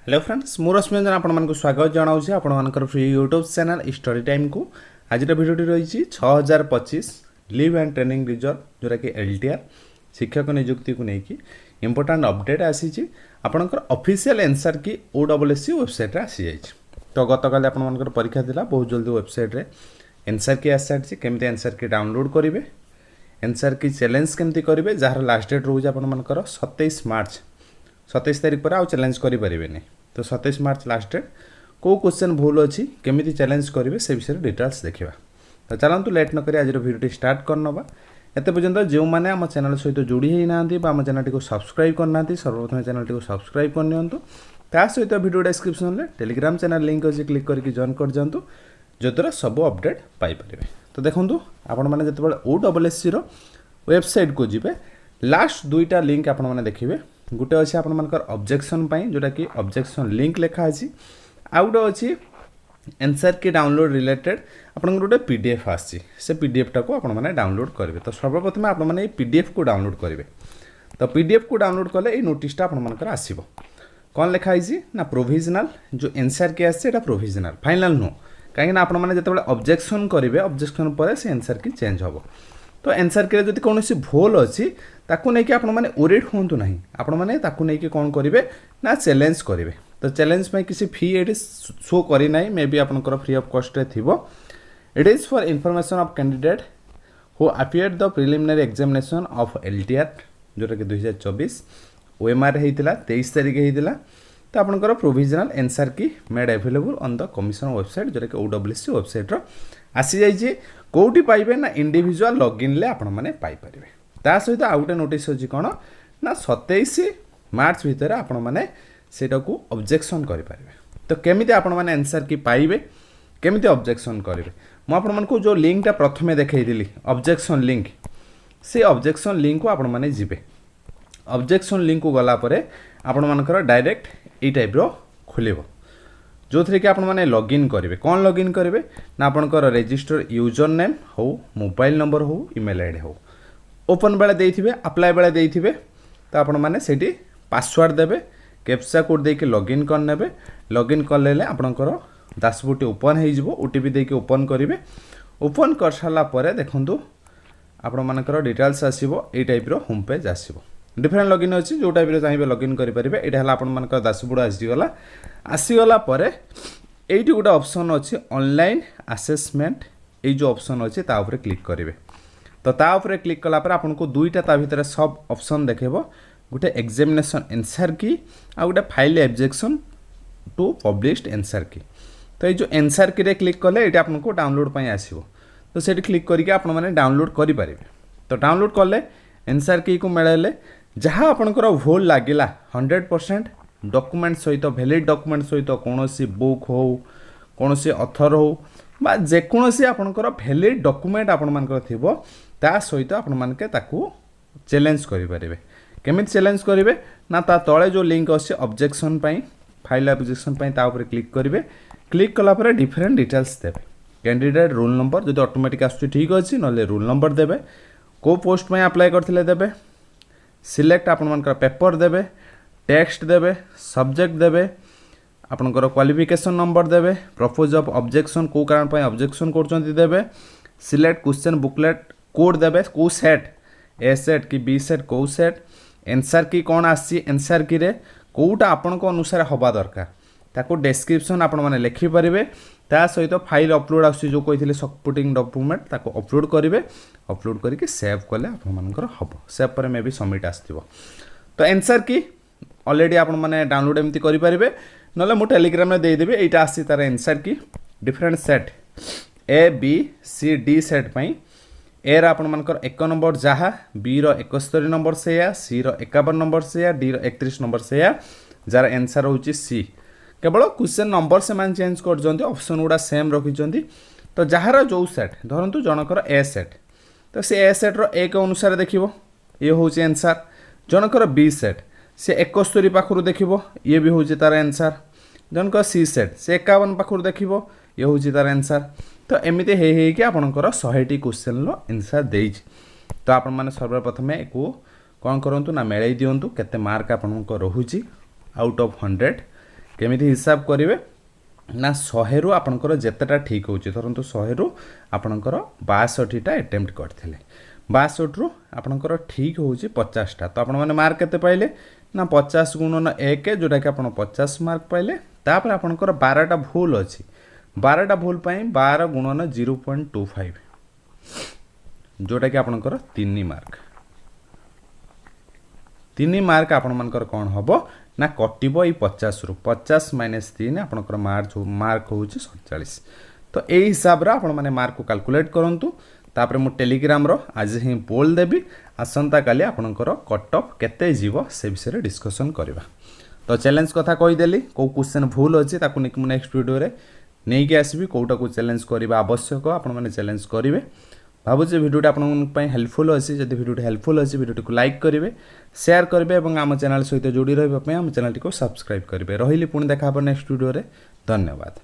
Hello friends मु रश्मिरंजन आपको स्वागत जनाऊँ आपर free YouTube channel study time को आज भिडियोटी रही 6025 लिव एंड ट्रेनिंग रिजर्व जोटा कि LTR शिक्षक नियुक्ति को लेकिन इंपोर्टाट अपडेट आसी आपंकर ऑफिशियल आंसर की OSSC वेबसाइट आसी जाए। तो गतकाल आपर परीक्षा था बहुत जल्दी वेबसाइट रे आंसर की आसी सारी केमती आंसर की डाउनलोड करेंगे आंसर की चैलेंज केमती करेंगे जार लास्ट डेट रोज आपर 27 मार्च 27 तारीख पर आउ चैलेंज करें तो 27 मार्च लास्ट डेट को क्वेश्चन भूल अच्छी केमी चैलेंज करेंगे से विषय डिटेल्स देखा। तो चलतु लेट नक आज भिडियो स्टार्ट करनवा एत पर्यंत जो मैंने आम चैनल सहित जोड़ी होना आम चैनल को सब्सक्राइब करना सर्वप्रथम चैनल को सब्सक्राइब करनी ता सहित भिडियो डिस्क्रिप्शन में टेलीग्राम चैनल लिंक अच्छी क्लिक करके जॉइन कर जातु जद्वारा सब अपडेट पाइपर। तो देखो आपण मैंने जो OSSC वेबसाइट को जी लास्ट दुईटा लिंक आपण मैंने देखिए गोटे अच्छे आपर ऑब्जेक्शन जोटा कि ऑब्जेक्शन लिंक लिखा अच्छी आउ गोटे अच्छी आंसर की डाउनलोड रिलेटेड आपन गोटे PDF आसी से PDF टाको आपण मैंने डाउनलोड करेंगे। तो सर्वप्रथम आप PDF को डाउनलोड करेंगे। तो PDF को डाउनलोड कले ये नोटिसटा आपंकर आसो कौन लिखाई ना प्रोविजनल जो आंसर की आसे प्रोविजनल फाइनाल नुह कहीं आपने जो ऑब्जेक्शन करेंगे ऑब्जेक्शन पर से आंसर की चेंज हम। तो आंसर के जब कौन भूल अच्छी ताकू नहीं कि आपण मैंने ओरिड हूँ ना आपण मैंने ताकू नहीं कि कौन करेंगे ना चैलेंज करेंगे। तो चैलेंज में किसी फी ये शो करना मे बी आपंकर फ्री ऑफ कॉस्ट थी। It is for information of candidate who appear the preliminary examination of LTR जोटा कि 2024 OMR होता 23 तारीख होता। तो आपंकर प्रोविजनल आंसर की made available on the commission website जोटा कि OSSC वेबसाइट आसी जाइए कौटी पाइबे ना इंडिविजुअल लॉगिन ले आपण माने पाई परिबे। ता सहित आउ गोटे नोटिस अछि कोन ना 27 मार्च भीतर आपण माने सेटा को ऑब्जेक्शन करि परिबे। तो केमिति आपण माने आंसर की पाइबे केमिति ऑब्जेक्शन करिवे मु आपण मानको जो लिंकटा प्रथमे देखै दिली ऑब्जेक्शन लिंक से ऑब्जेक्शन लिंक को आपण माने जिबे ऑब्जेक्शन लिंक को गला परे आपण मानकर डायरेक्ट ए टाइप रो खुलिबो जो थी कि आपने लॉगिन करेंगे। कौन लॉगिन करेंगे ना आपंकर रजिस्टर यूजर नेम हो मोबाइल नंबर हो ईमेल आईडी हो ओपन बेले देइथिबे अप्लाई बेले देइथिबे। तो आपण माने सेठी पासवर्ड देबे कैप्चा कोड देके लॉगिन करनेबे लॉगिन करले आपंकर डैशबोर्ड ओपन हो जिवो OTP देके ओपन करेंगे। ओपन कर सारा पर देखंतु आपण मानकर डिटेल्स आसीबो ए टाइप रो होम पेज आसीबो डिफरेंट लॉगिन अच्छी जो टाइप चाहिए लॉगिन करेंगे। यहाँ आप डैशबोर्ड आसीगला पर ये गोटे ऑप्शन अच्छी ऑनलाइन असेसमेंट ये जो ऑप्शन अच्छी ताऊपर क्लिक करेंगे। तो ताऊपर क्लिक कलापर आपको दुईटा ता भीतर सब ऑप्शन देखेबो गोटे एग्जामिनेशन आंसर की आ गोटे file objection to published answer key. तो ये जो आंसर की रे क्लिक कले ये आपको डाउनलोड पर आसो तो से क्लिक करके आप डाउनलोड करेंगे। तो डाउनलोड कले आंसर की को मिले जहाँ आपंकर भूल लगिला 100% डॉक्यूमेंट सहित वैलिड डॉक्यूमेंट सहित कौन बुक हो कौन अथर हो बा जेकोसी आपंकर वैलिड डॉक्यूमेंट आपंकर थी ता सहित आपके चैलेंज करेंगे। केमी चैलेंज करेंगे ना ता तले जो लिंक अच्छे ऑब्जेक्शन फाइल ऑब्जेक्शन ताऊपर क्लिक करेंगे। क्लिक कलापर डिफरेंट डिटेल्स देवे कैंडिडेट रोल नंबर जो ऑटोमेटिक आसुची ठीक अच्छी ना रोल नंबर देवे को पोस्ट में अप्लाई करथिले देवे सिलेक्ट आपनकर पेपर देवे टेक्स्ट देवे सब्जेक्ट देवे आपनकर क्वालिफिकेशन नंबर देवे प्रपोज ऑफ ऑब्जेक्शन को कारण पर ऑब्जेक्शन करचंती देवे सिलेक्ट क्वेश्चन बुकलेट कोड देवे को सेट ए सेट कि बी सेट को सेट आंसर की कौन आसी आंसर की रे कोटा आपन को अनुसार हवा दरकार ताको डिस्क्रिप्शन आपण माने लिखि परिबे ता सहित फाइल अपलोड आसी जो कहिथिले सपोर्टिंग डॉक्यूमेंट ताको अपलोड करेंगे अपलोड करके सेव कले आपनकर हबो सेव पर मे भी सबमिट आसथिबो। तो आंसर की ऑलरेडी आपण माने डाउनलोड एमती करि परिबे नले मु टेलीग्राम में दे देबे एटा आसी तार आंसर की different set A B C D set पई ए रा आपण मानकर 1 नंबर जहा B रो 71 नंबर से या C रो 51 नंबर से या D रो 31 नंबर से या जार आंसर होची C केवल क्वेश्चन नंबर से मान चेंज कर ऑप्शन गुड़ा सेम रखी। तो जार जो सेट धरतु जनकर ए सेट तो सी ए सेट रो एक अनुसार देखिबो ये हूँ आंसर जनकर बी सेट से 71 पाखु देखिबो ये भी हूँ तार आंसर जनकर सी सेट से 51 पाखु देखिबो ये हूँ तार आंसर। तो एमती है आपंकर 100टी क्वेश्चन रो आंसर दे। तो आपण मैंने सर्वप्रथमे को कौन करूँ ना मेल दिंतु केते मार्क आपको रोचे आउट ऑफ 100 केमिति हिसाब करेंगे ना 100 रु आपणकर जेतेटा ठीक होची धरंतु 100 रु आपणकर 62टा अटेम्प्ट करथिले 62 रु आपणकर ठीक होची 50टा तो आपण माने मार्क केते पाइले ना 50 गुणन 1 जोटा कि आपण 50 मार्क पाइले तापर आपणकर 12टा भूल अछि 12टा भूल पई 12 गुणन 0.25 जोटा कि आपणकर 3 मार्क 3 मार्क आपण मानकर कोन हबो ना कटिबो ई 50 रु 50 माइनस 3 आपणकर मार्क होची 47 तो ए हिसाब रा आपण माने मार्क को कैलकुलेट करंतु तापर मु टेलीग्राम रो आज ही पोल देबी आसंता काली आपणकर कट ऑफ केते जीवो से विषय रे डिस्कशन करबा तो चैलेंज कथा कहि देली को क्वेश्चन भूल अछि ताकु नेक्स्ट वीडियो रे नै के आसीबी कोटा को चैलेंज करबा आवश्यक आपण माने चैलेंज करिवे भावुचे भिडियोटा आपन हेल्पफुल अच्छी जब भिडियो हेल्पफुल अच्छी भिडियो को लाइक करेंगे शेयर करेंगे और आम चैनल सहित जोड़ी रही आम चैनल को सब्सक्राइब करेंगे रही पुणी देखा नेक्स्ट वीडियो रे धन्यवाद।